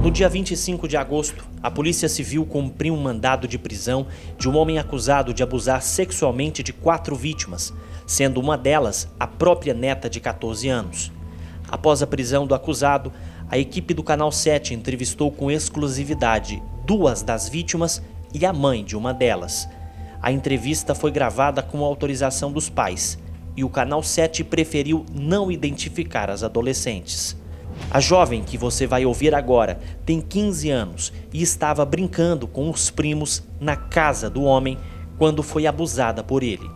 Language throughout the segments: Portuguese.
No dia 25 de agosto, a Polícia Civil cumpriu um mandado de prisão de um homem acusado de abusar sexualmente de 4 vítimas, sendo uma delas a própria neta de 14 anos. Após a prisão do acusado, a equipe do Canal 7 entrevistou com exclusividade 2 das vítimas e a mãe de uma delas. A entrevista foi gravada com autorização dos pais e o Canal 7 preferiu não identificar as adolescentes. A jovem que você vai ouvir agora tem 15 anos e estava brincando com os primos na casa do homem quando foi abusada por ele.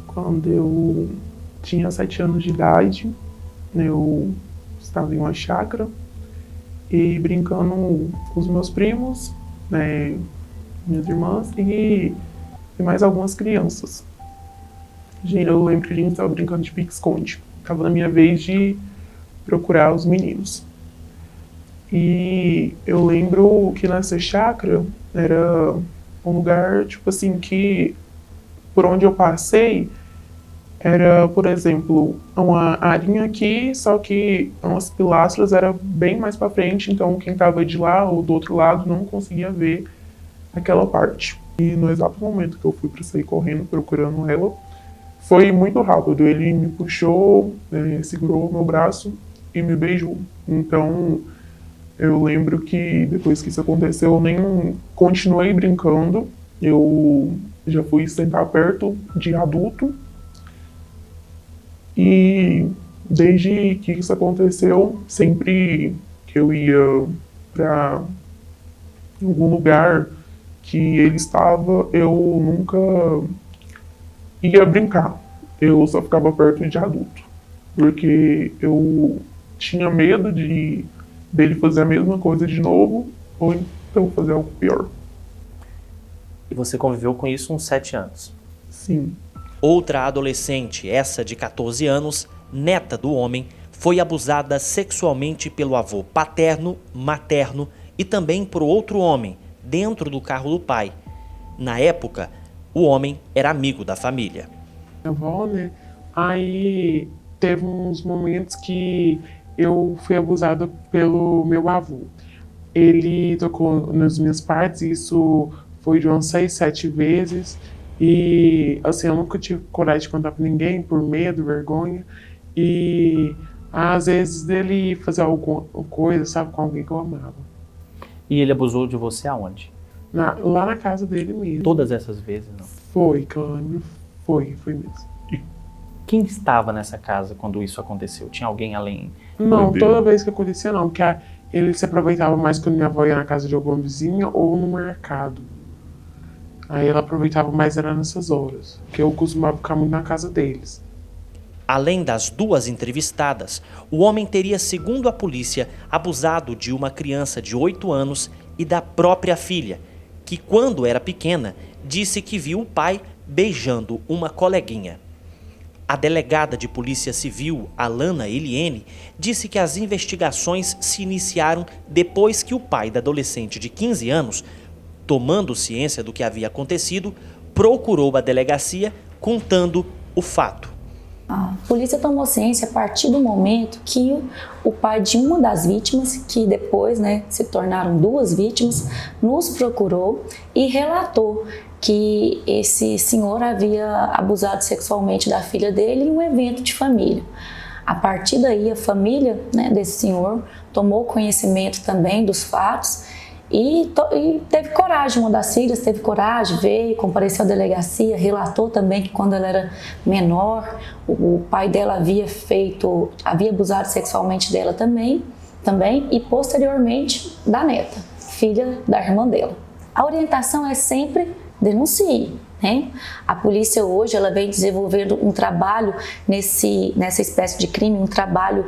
Quando eu tinha 7 anos de idade, eu estava em uma chácara e brincando com os meus primos, minhas irmãs e mais algumas crianças. Eu lembro que a gente estava brincando de pique-esconde. Estava na minha vez de procurar os meninos. E eu lembro que nessa chácara era um lugar, que por onde eu passei era, por exemplo, uma arinha aqui, só que umas pilastras era bem mais para frente, então quem estava de lá ou do outro lado não conseguia ver aquela parte. E no exato momento que eu fui para sair correndo procurando ela, foi muito rápido. Ele me puxou, segurou o meu braço e me beijou. Então, eu lembro que depois que isso aconteceu, eu nem continuei brincando. Eu já fui sentar perto de adulto. E desde que isso aconteceu, sempre que eu ia para algum lugar que ele estava, eu nunca ia brincar. Eu só ficava perto de adulto. Porque eu tinha medo dele fazer a mesma coisa de novo, ou então fazer algo pior. E você conviveu com isso uns 7 anos? Sim. Outra adolescente, essa de 14 anos, neta do homem, foi abusada sexualmente pelo avô paterno, materno e também por outro homem, dentro do carro do pai. Na época, o homem era amigo da família. Minha avó, aí teve uns momentos que eu fui abusada pelo meu avô. Ele tocou nas minhas partes, isso foi de umas 6, 7 vezes. E assim, eu nunca tive coragem de contar pra ninguém, por medo, vergonha. E às vezes dele fazer alguma coisa, com alguém que eu amava. E ele abusou de você aonde? Lá na casa dele mesmo. Todas essas vezes, não? Foi, que eu lembro. Foi mesmo. Quem estava nessa casa quando isso aconteceu? Tinha alguém além? Não, toda vez que acontecia não, porque ele se aproveitava mais quando minha avó ia na casa de alguma vizinha ou no mercado. Aí ela aproveitava mais era nessas horas, que eu costumava ficar muito na casa deles. Além das 2 entrevistadas, o homem teria, segundo a polícia, abusado de uma criança de 8 anos e da própria filha, que quando era pequena, disse que viu o pai beijando uma coleguinha. A delegada de Polícia Civil, Alana Eliene, disse que as investigações se iniciaram depois que o pai da adolescente de 15 anos, tomando ciência do que havia acontecido, procurou a delegacia contando o fato. A polícia tomou ciência a partir do momento que o pai de uma das vítimas, que depois se tornaram 2 vítimas, nos procurou e relatou que esse senhor havia abusado sexualmente da filha dele em um evento de família. A partir daí, a família desse senhor tomou conhecimento também dos fatos e teve coragem, uma das filhas teve coragem, veio, compareceu à delegacia, relatou também que quando ela era menor, o pai dela havia abusado sexualmente dela também e posteriormente da neta, filha da irmã dela. A orientação é sempre denuncie. A polícia hoje ela vem desenvolvendo um trabalho nessa espécie de crime, um trabalho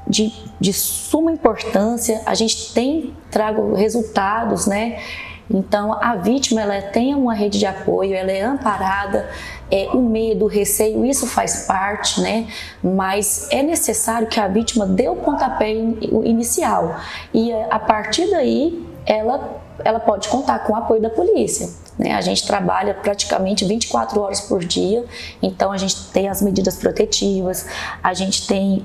de suma importância. A gente trago resultados, Então a vítima ela tem uma rede de apoio, ela é amparada, o medo, o receio, isso faz parte, Mas é necessário que a vítima dê o pontapé inicial e a partir daí ela ela pode contar com o apoio da polícia, né? A gente trabalha praticamente 24 horas por dia, então a gente tem as medidas protetivas, a gente tem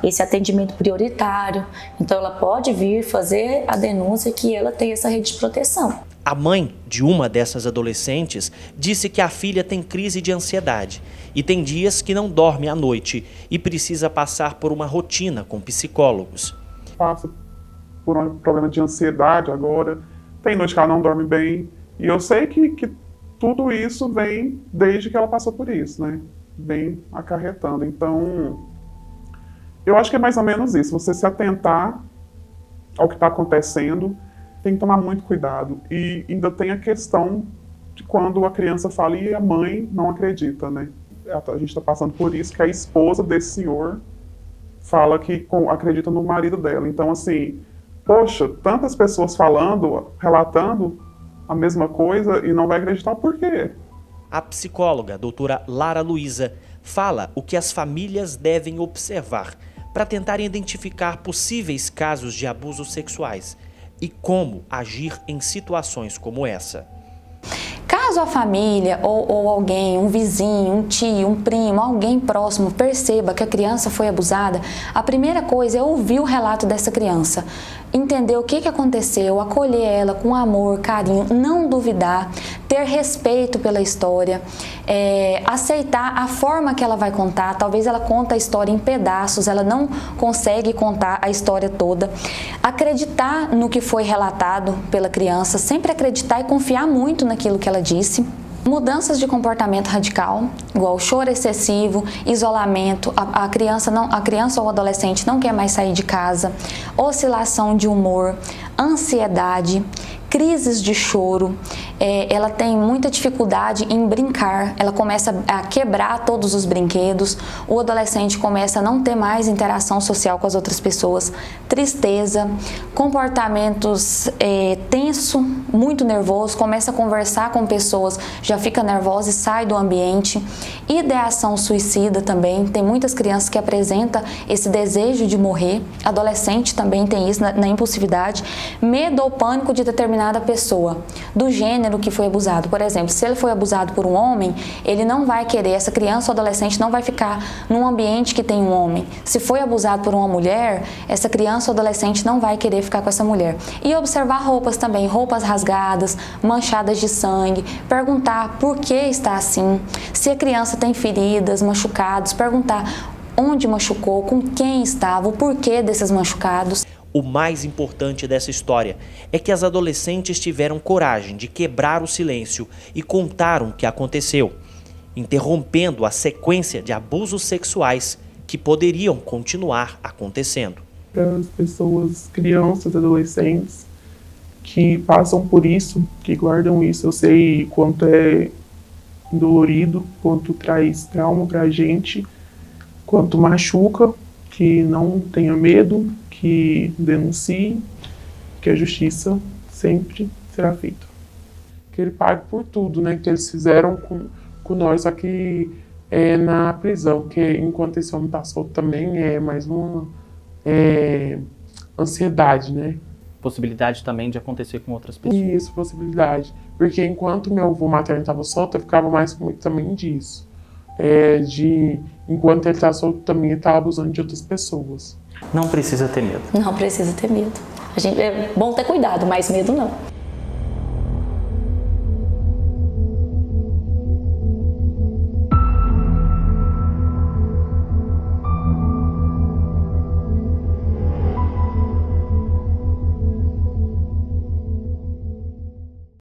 esse atendimento prioritário, então ela pode vir fazer a denúncia que ela tem essa rede de proteção. A mãe de uma dessas adolescentes disse que a filha tem crise de ansiedade e tem dias que não dorme à noite e precisa passar por uma rotina com psicólogos. Passa por um problema de ansiedade agora, tem noite que ela não dorme bem, e eu sei que tudo isso vem desde que ela passou por isso, né? Vem acarretando. Então, eu acho que é mais ou menos isso, você se atentar ao que está acontecendo, tem que tomar muito cuidado. E ainda tem a questão de quando a criança fala e a mãe não acredita, né? A gente está passando por isso, que a esposa desse senhor fala que acredita no marido dela. Então, assim, poxa, tantas pessoas falando, relatando a mesma coisa e não vai acreditar por quê? A psicóloga, doutora Lara Luiza, fala o que as famílias devem observar para tentar identificar possíveis casos de abusos sexuais e como agir em situações como essa. Caso a família ou alguém, um vizinho, um tio, um primo, alguém próximo perceba que a criança foi abusada, a primeira coisa é ouvir o relato dessa criança, entender o que aconteceu, acolher ela com amor, carinho, não duvidar, ter respeito pela história, aceitar a forma que ela vai contar. Talvez ela conta a história em pedaços, ela não consegue contar a história toda. Acreditar no que foi relatado pela criança, sempre acreditar e confiar muito naquilo que ela disse. Mudanças de comportamento radical, igual choro excessivo, isolamento, a criança ou o adolescente não quer mais sair de casa, oscilação de humor, ansiedade, crises de choro, ela tem muita dificuldade em brincar, ela começa a quebrar todos os brinquedos, o adolescente começa a não ter mais interação social com as outras pessoas, tristeza, comportamentos tenso, muito nervoso, começa a conversar com pessoas, já fica nervosa e sai do ambiente, ideação suicida também, tem muitas crianças que apresentam esse desejo de morrer, adolescente também tem isso na impulsividade, medo ou pânico de determinada pessoa, do gênero que foi abusado. Por exemplo, se ele foi abusado por um homem, ele não vai querer, essa criança ou adolescente não vai ficar num ambiente que tem um homem. Se foi abusado por uma mulher, essa criança ou adolescente não vai querer ficar com essa mulher. E observar roupas também, roupas rasgadas, manchadas de sangue, perguntar por que está assim, se a criança tem feridas, machucados, perguntar onde machucou, com quem estava, o porquê desses machucados. O mais importante dessa história é que as adolescentes tiveram coragem de quebrar o silêncio e contaram o que aconteceu, interrompendo a sequência de abusos sexuais que poderiam continuar acontecendo. Para as pessoas, crianças, adolescentes que passam por isso, que guardam isso, eu sei quanto é dolorido, quanto traz trauma para a gente, quanto machuca, que não tenha medo, que denuncie, que a justiça sempre será feita. Que ele pague por tudo, né, que eles fizeram com nós, só que na prisão, que enquanto esse homem está solto também é mais uma ansiedade, né. Possibilidade também de acontecer com outras pessoas. Isso, possibilidade. Porque enquanto meu avô materno estava solto, eu ficava mais com muito também disso. Enquanto ele está solto, também ele está abusando de outras pessoas. Não precisa ter medo. Não precisa ter medo. É bom ter cuidado, mas medo não.